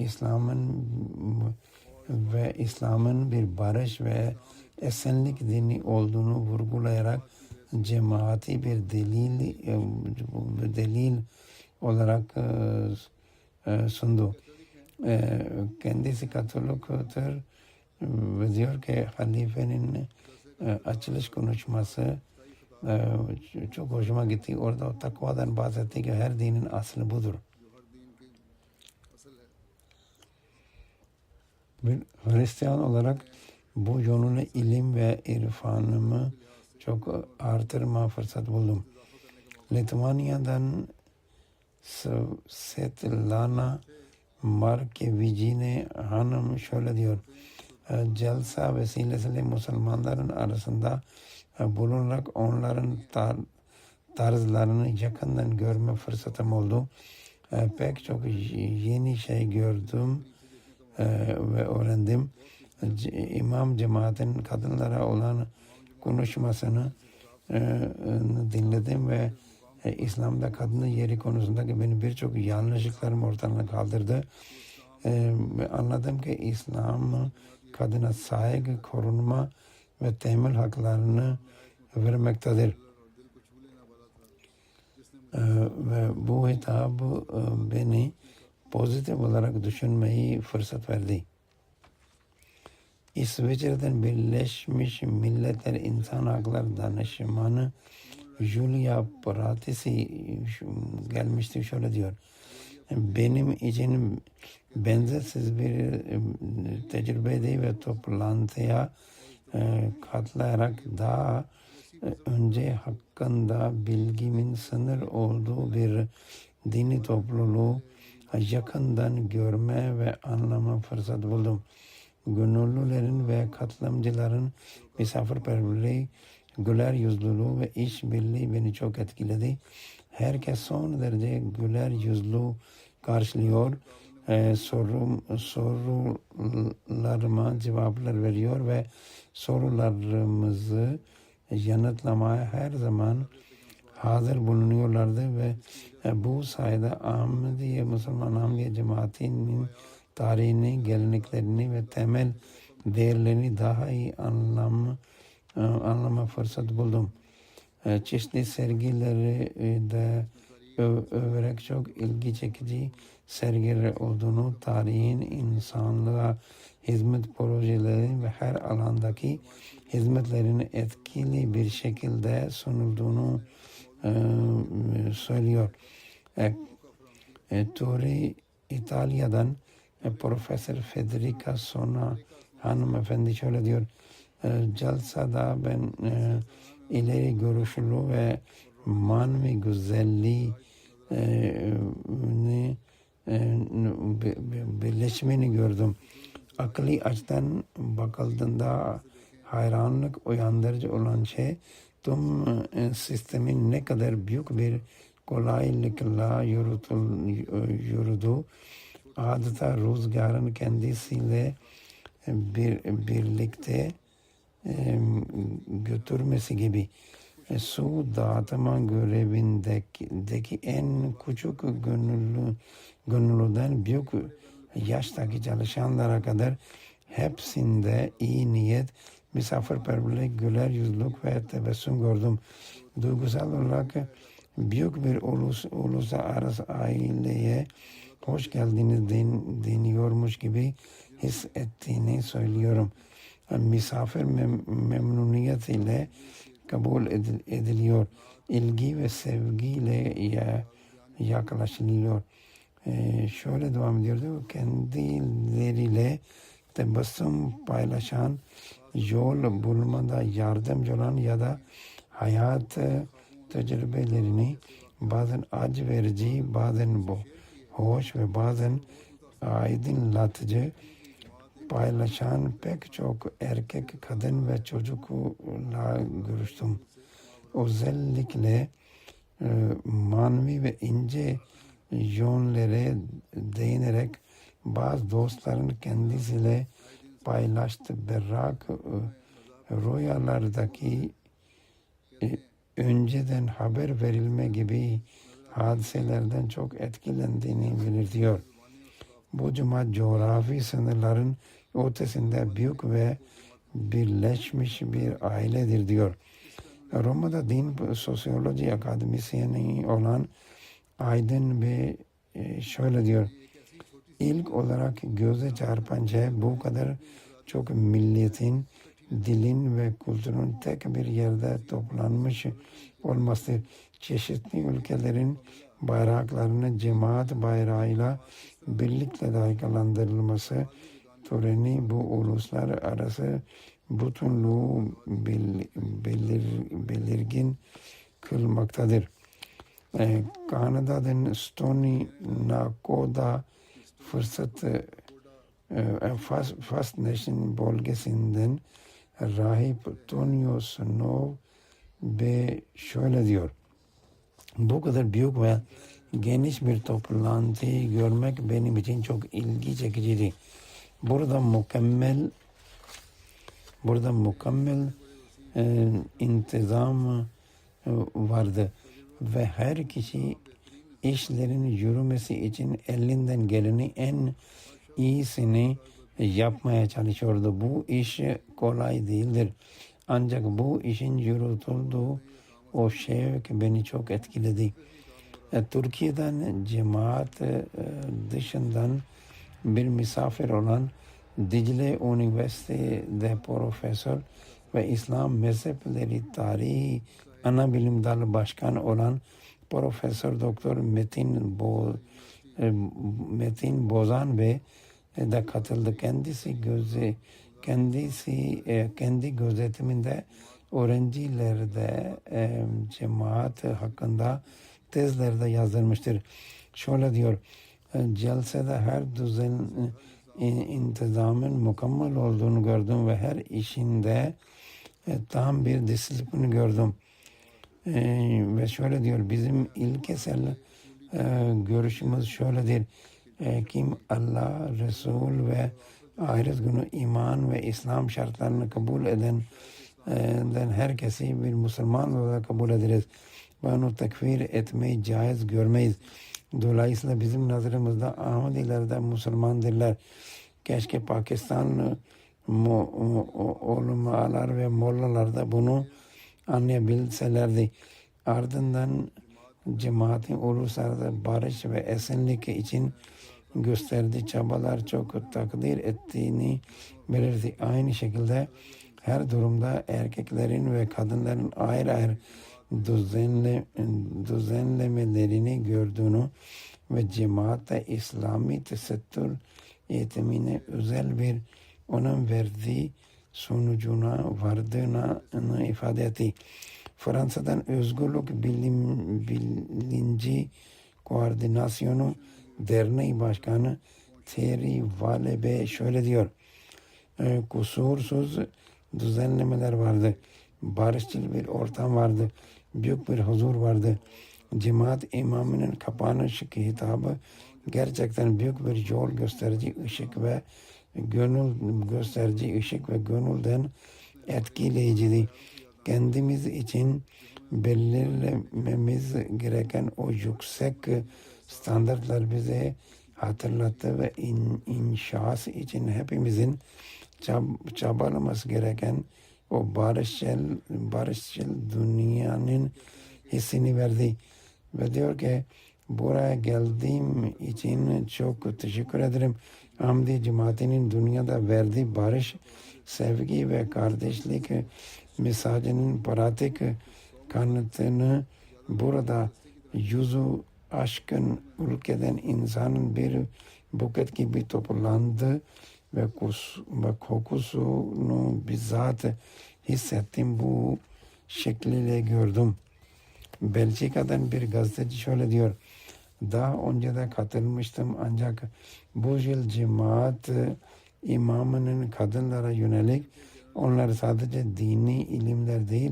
İslam'ın bir barış ve esenlik dini olduğunu vurgulayarak cemaati bir delil olarak sundu. Kendisi Katolik'tir ve diyor ki halifenin açılış konuşması çok hoşuma gitti. Orada takvadan bahsetti ki her dinin aslı budur. Bir Hristiyan olarak bu yönüne ilim ve irfanımı çok artırma fırsat buldum. Litvanya'dan Svetlana Markevicine hanım şöyle diyor. Jalsa vesilesiyle Müslümanların arasında bulunarak onların tarzlarını yakından görme fırsatım oldu. Pek çok yeni şey gördüm ve öğrendim. İmam cemaatin kadınlara olan konuşmasını dinledim ve İslam'da kadının yeri konusundaki benim birçok yanlışlıklarım ortadan kaldırdı. Anladım ki İslam kadına saygı, korunma ve temel haklarını vermektedir. Ve bu hitabı beni pozitif olarak düşünmeyi fırsat verdi. İsviçre'den Birleşmiş Milletler İnsan Hakları Danışmanı Julia Pratisi gelmişti, şöyle diyor. Benim için benzersiz bir tecrübeydi ve toplantıya katılarak daha önce hakkında bilgimin sınır olduğu bir dini topluluğu yakından görme ve anlama fırsat buldum. Gönüllülerin ve katılımcıların misafirperverliği, güler yüzlülüğü ve işbirliği beni çok etkiledi. Herkes son derece güler yüzlü karşılıyor, sorularıma cevaplar veriyor ve sorularımızı yanıtlamaya her zaman hazır bulunuyorlardı ve bu sayede Ahmediye Müslüman Ahmediye cemaatinin tarihini, geleneklerini ve temel değerlerini daha iyi anlama fırsat buldum. Çeşitli sergileri de överek çok ilgi çekici sergiler olduğunu, tarihin insanlığa hizmet projeleri ve her alandaki hizmetlerin etkili bir şekilde sunulduğunu söylüyor. Turi İtalya'dan Profesör Federica Sona hanımefendi şöyle diyor. Jalsada ben ileri görüşlü ve manevi güzelliği birleşmeni gördüm. Akli açıdan bakıldığında hayranlık uyandırıcı olan şey tüm sistemin ne kadar büyük bir kolaylıkla yürüdü. Adeta rüzgarın kendisiyle birlikte götürmesi gibi. Su dağıtma görevindeki en küçük gönüllüden büyük yaştaki çalışanlara kadar hepsinde iyi niyet, misafirperverlik, güler yüzlülük ve tebessüm gördüm. Duygusal olarak büyük bir uluslararası aileye hoş geldiniz deniyormuş gibi hissettiğini söylüyorum. Misafir memnuniyetiyle kabul ediliyor. İlgi ve sevgiyle yaklaşılıyor. Şöyle devam ediyordu. Kendileriyle tebessüm paylaşan, yol bulmada yardımcı olan ya da hayat tecrübelerini bazen acı verici, bazen bu hoş ve bazen aydınlatıcı paylaşan pek çok erkek, kadın ve çocukla görüştüm. Özellikle manevi ve ince yönlere değinerek bazı dostların kendisiyle paylaştı. Berrak rüyalardaki önceden haber verilme gibi hadiselerden çok etkilendiğini belirtiyor. Bu cemaat coğrafi sınırların ötesinde büyük ve birleşmiş bir ailedir diyor. Roma'da din sosyoloji akademisyeni olan Aydın ve şöyle diyor. İlk olarak göze çarpan şey bu kadar çok milletin, dilin ve kültürün tek bir yerde toplanmış olması. Çeşitli ülkelerin bayraklarının cemaat bayrağıyla birlikte dalgalandırılması töreni bu uluslararası bütünlüğü belirgin kılmaktadır. Kanada'nın Stony Nakoda First Nation bölgesinden rahip Tonio Snow ve şöyle diyor. Bu kadar büyük ve geniş bir toplantıyı görmek benim için çok ilgi çekiciydi. Burada mükemmel intizam vardı ve her kişi işlerin yürümesi için elinden geleni en iyisini yapmaya çalışıyordu. Bu iş kolay değildir. Ancak bu işin yürütüldüğü o şevk beni çok etkiledi. Türkiye'den cemaat dışından bir misafir olan Dicle Üniversitesi'de profesör ve İslam mezhepleri tarihi ana bilim dalı başkanı olan Profesör Doktor Metin Bozan Bey de katıldı. Kendi gözetiminde öğrencilerde cemaat hakkında tezlerde yazdırmıştır. Şöyle diyor, celsede her düzen intizamın mükemmel olduğunu gördüm ve her işinde tam bir disiplin gördüm. Ve şöyle diyor, bizim ilkesel görüşümüz şöyledir. Kim Allah, Resul ve ahiret günü iman ve İslam şartlarını kabul eden herkesi bir Müslüman olarak kabul ederiz. Bunu tekfir etmeyi caiz görmeyiz. Dolayısıyla bizim nazarımızda Ahmediler de Müslümandırlar. Keşke Pakistan ulemalar ve mollalar da bunu anlayabilselerdi. Ardından cemaatin uluslararası barış ve esenlik için gösterdiği çabalar çok takdir ettiğini belirtti. Aynı şekilde her durumda erkeklerin ve kadınların ayrı ayrı düzenlemelerini gördüğünü ve cemaatte İslami tesettür eğitimine özel bir önem verdiği sonucuna vardığını ifade etti. Fransa'dan Özgürlük Bilinci Koordinasyonu Derneği Başkanı Thierry Valebe şöyle diyor. Kusursuz düzenlemeler vardı. Barışçıl bir ortam vardı. Büyük bir huzur vardı. Cemaat imamının kapanış hitabı gerçekten büyük bir yol gösterici ışık ve gönülden etkileyiciydi. Kendimiz için belirlememiz gereken o yüksek standartlar bize hatırlattı ve inşası için hepimizin çabalaması gereken o barışçıl dünyanın hissini verdi. Ve diyor ki buraya geldiğim için çok teşekkür ederim. Ahmedi cemaatinin dünyada verdiği barış, sevgi ve kardeşlik mesajının pratik kanıtını burada yüzü aşkın ülkeden insanın bir buket gibi toplandı ve kokusunu bizzat hissettim, bu şekliyle gördüm. Belçika'dan bir gazeteci şöyle diyor. Daha önce de katılmıştım ancak bu yıl cemaat imamının kadınlara yönelik onlar sadece dini ilimler değil,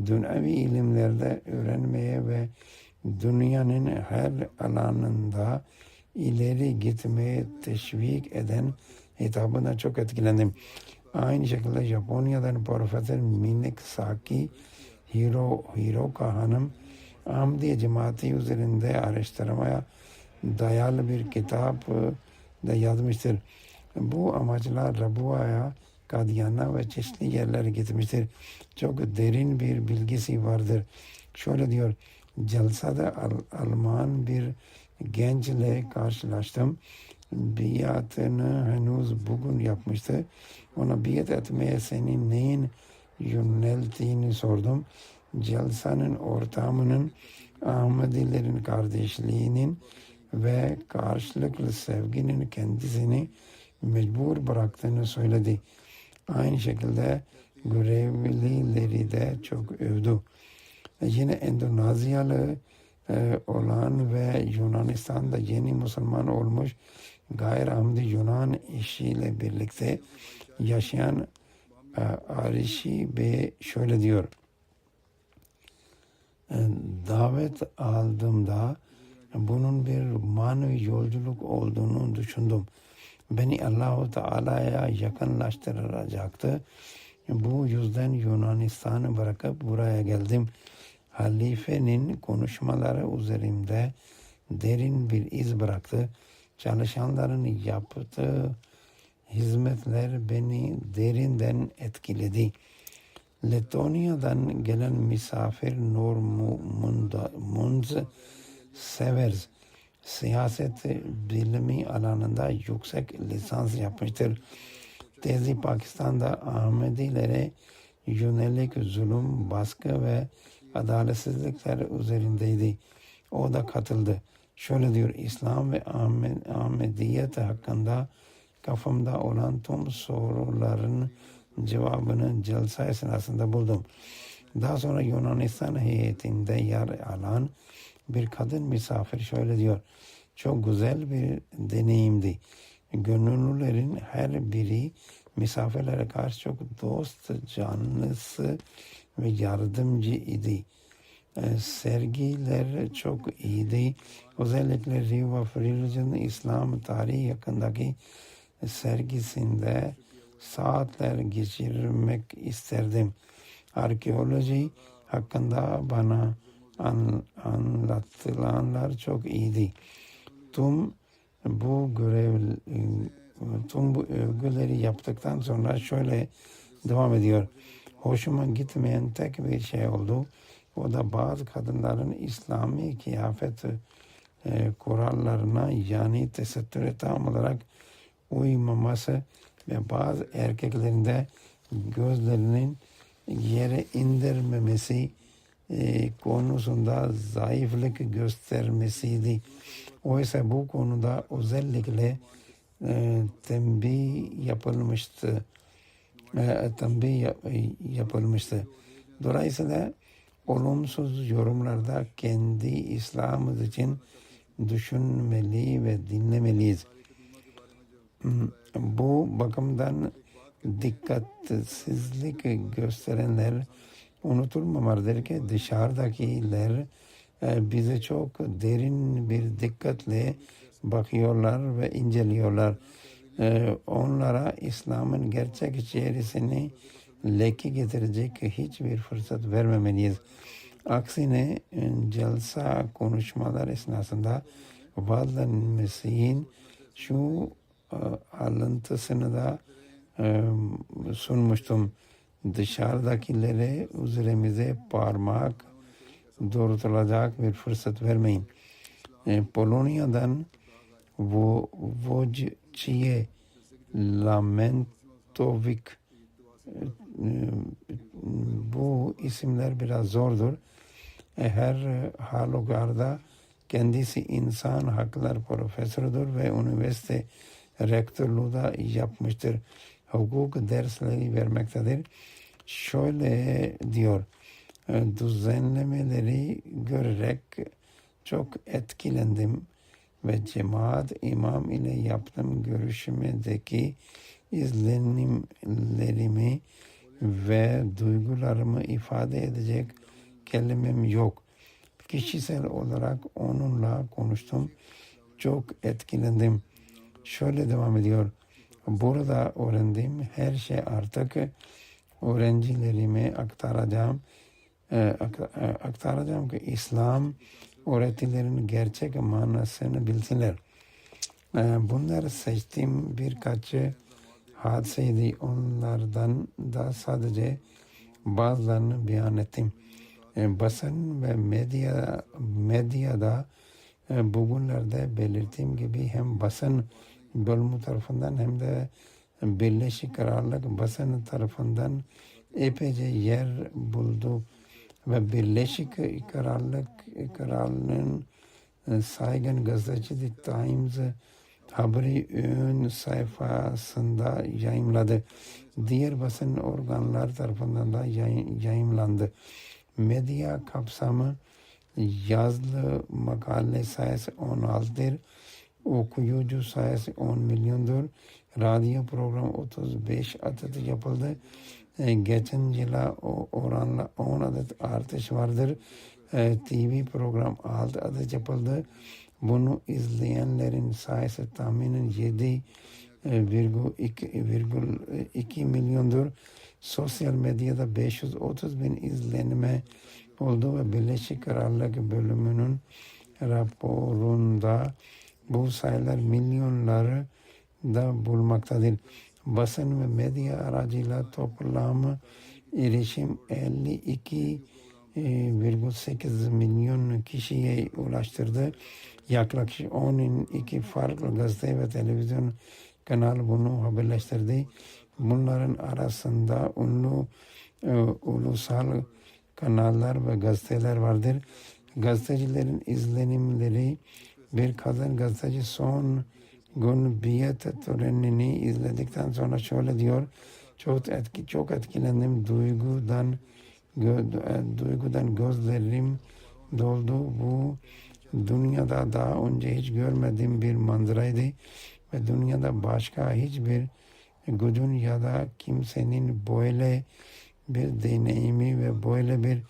dünyevi ilimlerde öğrenmeye ve dünyanın her alanında ileri gitmeye teşvik eden hitabına çok etkilendim. Aynı şekilde Japonya'dan Profesör Minik Saki Hiroka Hanım Ahmediye cemaati üzerinde araştırmaya dayalı bir kitap da yazmıştır. Bu amaçla Rabua'ya, Kadiyana ve çeşitli yerlere gitmiştir. Çok derin bir bilgisi vardır. Şöyle diyor, Celsa'da Alman bir gençle karşılaştım. Biatını henüz bugün yapmıştı. Ona biat etmeye senin neyin yönelttiğini sordum. Celsa'nın ortamının Ahmedilerin kardeşliğinin ve karşılıklı sevginin kendisini mecbur bıraktığını söyledi. Aynı şekilde görevlileri de çok övdü. Yine Endonezyalı olan ve Yunanistan'da yeni Müslüman olmuş gayri-Ahmedi Yunan eşiyle birlikte yaşayan Arishi Bey şöyle diyor. Davet aldığımda bunun bir manevi yolculuk olduğunu düşündüm. Beni Allah-u Teala'ya yakınlaştıracaktı. Bu yüzden Yunanistan'ı bırakıp buraya geldim. Halifenin konuşmaları üzerimde derin bir iz bıraktı. Çalışanların yaptığı hizmetler beni derinden etkiledi. Letonya'dan gelen misafir Nur Munz Severs siyaset bilimi alanında yüksek lisans yapmıştır. Tezi Pakistan'da Ahmedilere yönelik zulüm, baskı ve adaletsizlikler üzerindeydi. O da katıldı. Şöyle diyor, İslam ve Ahmediyet hakkında kafamda olan tüm soruların cevabını celsa esnasında buldum. Daha sonra Yunanistan heyetinde yer alan bir kadın misafir şöyle diyor. Çok güzel bir deneyimdi. Gönüllülerin her biri misafirlere karşı çok dost, canlısı ve yardımcı idi. Sergiler çok iyiydi. Özellikle Riva Fririz'in İslam tarihi yakındaki sergisinde saatler geçirmek isterdim. Arkeoloji hakkında bana anlatılanlar çok iyiydi. Tüm bu övgüleri yaptıktan sonra şöyle devam ediyor. Hoşuma gitmeyen tek bir şey oldu. O da bazı kadınların İslami kıyafet kurallarına yani tesettüre tam olarak uymaması ve bazı erkeklerin de gözlerinin yere indirmemesi konusunda zayıflık göstermesiydi. Oysa bu konuda özellikle tembih yapılmıştı. Dolayısıyla olumsuz yorumlarda kendi İslam'ımız için düşünmeli ve dinlemeliyiz. Bu bakımdan dikkatsizlik gösterenler unutulmamalıdır ki dışarıdakiler bize çok derin bir dikkatle bakıyorlar ve inceliyorlar. Onlara İslam'ın gerçek içerisini leke getirecek hiçbir fırsat vermemeliyiz. Aksine celsa konuşmalar esnasında bazı Mesih'in şu alıntısını da sunmuştum. Dışarıdakilere üzerimize parmak doğrultulacak bir fırsat vermeyin. Polonya'dan Wojciech Lamentowicz bu isimler biraz zordur. Her halükarda kendisi insan hakları profesörüdür ve üniversite rektörlüğü da yapmıştır. Hukuk dersleri vermektedir. Şöyle diyor, düzenlemeleri görerek çok etkilendim ve cemaat imam ile yaptığım görüşmedeki izlenimlerimi ve duygularımı ifade edecek kelimem yok. Kişisel olarak onunla konuştum. Çok etkilendim. Şöyle devam ediyor. Burada öğrendiğim her şey artık öğrencilerime aktaracağım ki İslam öğretilerin gerçek manasını bilsinler. Bunlar seçtiğim birkaç hadiseydi. Onlardan da sadece bazılarını beyan ettim. Basın ve medyada bugünlerde belirttiğim gibi hem basın bölümü tarafından hem de Birleşik Krallık basın tarafından epeyce yer buldu ve Birleşik Krallığın saygın gazeteci The Times haberi ön sayfasında yayımladı. Diğer basın organlar tarafından da yayımlandı. Medya kapsamı yazılı makale sayısı 16'dır. Okuyucu sayısı 10 milyondur. Radyo programı 35 adet yapıldı. Geçen yıla oranla 10 adet artış vardır. TV program 6 adet yapıldı. Bunu izleyenlerin sayısı tahminen 7,2 milyondur. Sosyal medyada 530 bin izlenme oldu ve Birleşik Krallık bölümünün raporunda bu sayılar milyonları da bulmaktadır. Basın ve medya aracıyla toplam erişim 52,8 milyon kişiye ulaştırdı. Yaklaşık 12 farklı gazete ve televizyon kanalı bunu haberleştirdi. Bunların arasında ünlü ulusal kanallar ve gazeteler vardır. Gazetecilerin izlenimleri bir kadın gazeteci son gün biat törenini izledikten sonra şöyle diyor. Çok etkilendim. Duygudan gözlerim doldu. Bu dünyada daha önce hiç görmediğim bir manzaraydı ve dünyada başka hiçbir gücün ya da kimsenin böyle bir deneyimi ve böyle bir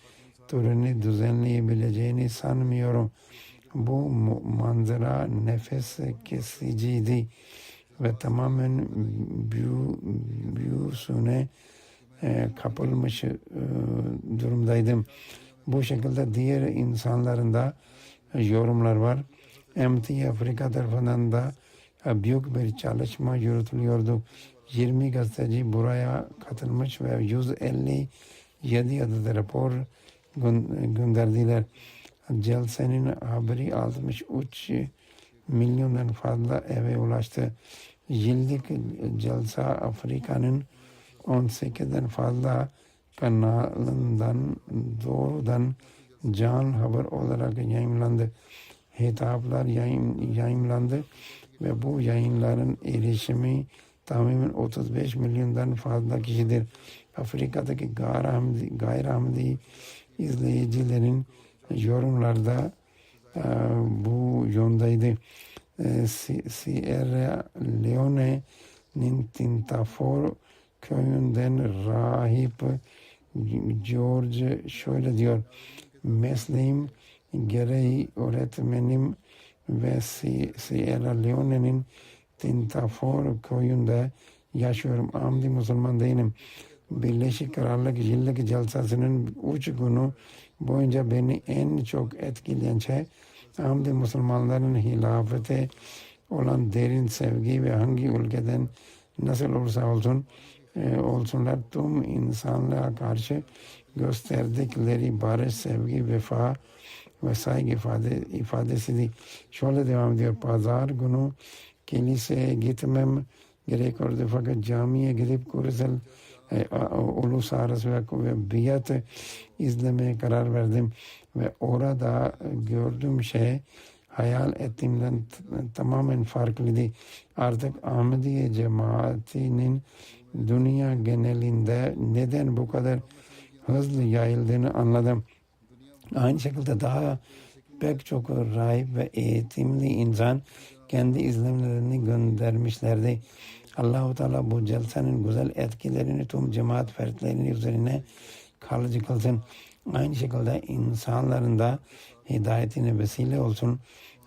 töreni düzenleyebileceğini sanmıyorum. Bu manzara nefes kesiciydi ve tamamen büyüsüne kapılmış durumdaydım. Bu şekilde diğer insanların da yorumlar var. MT Afrika tarafından da büyük bir çalışma yürütülüyordu. 20 gazeteci buraya katılmış ve 157 adet rapor gönderdiler. Celsenin haberi 63 milyondan fazla eve ulaştı. Yıllık Celsa Afrika'nın 18'den fazla kanalından doğrudan canlı haber olarak yayınlandı. Hitaplar yayınlandı ve bu yayınların erişimi tamamen 35 milyondan fazla kişidir. Afrika'daki gayrihamdi izleyicilerin yorumlarda bu yöndeydi. Sierra Leone'nin Tintafor köyünden rahip George şöyle diyor. Mesleğim gereği öğretmenim ve Sierra Leone'nin Tintafor köyünde yaşıyorum. Amdi Müslüman değilim. Birleşik Krallık yıllık celsasının 3 günü boyunca beni en çok etkileyen şey Amdi Müslümanların hilafete olan derin sevgi ve hangi ülkeden nasıl olursa olsunlar tüm insanlığa karşı gösterdikleri barış, sevgi, vefa ve saygı ifadesidir. Şöyle devam ediyor. Pazar günü kiliseye gitmem gerekiyordu fakat camiye gidip küresel uluslararası ve biat izlemeye karar verdim ve orada gördüğüm şey hayal ettiğimden tamamen farklıydı. Artık Ahmediye cemaatinin dünya genelinde neden bu kadar hızlı yayıldığını anladım. Aynı şekilde daha pek çok rahip ve eğitimli insan kendi izlenimlerini göndermişlerdi. Allah-u Teala bu celsenin güzel etkilerini tüm cemaat fertlerinin üzerine kalıcı kılsın. Aynı şekilde insanların da hidayetine vesile olsun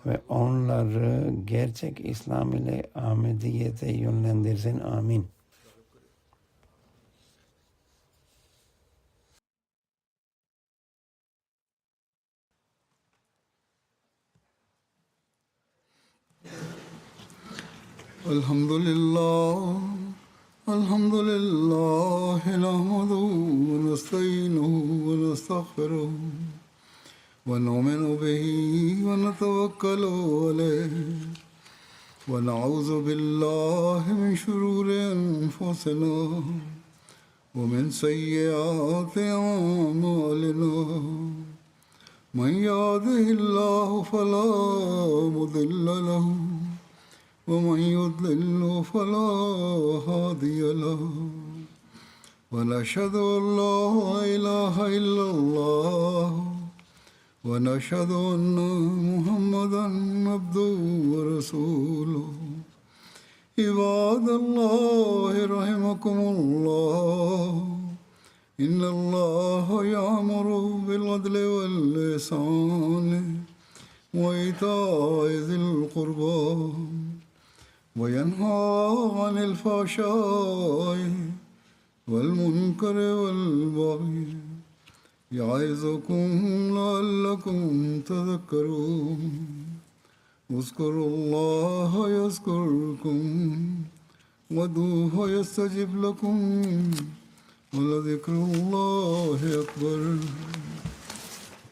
ve onları gerçek İslam ile Ahmediyete yönlendirsin. Amin. Elhamdülillah, elhamdülillah, nahmaduhu ve nestainuhu ve nestağfiruhu ve nu'minu bihi ve netevekkalu aleyhi ve na'udzu billahi min şururi enfusina ve min seyyiati a'malina. Men yahdihillahu felâ mudille lehu ومن يضلل فلا هادي له ونشهد أن لا إله إلا الله ونشهد أن محمدا عبده ورسوله عباد الله رحمكم الله إن الله يأمر بالعدل والإحسان وإيتاء ذي القربى وينهى عن الفحشاء والمنكر والبغي يعظكم لعلكم تذكرون اذكروا الله يذكركم وادعوه يستجب لكم ولذكر الله أكبر.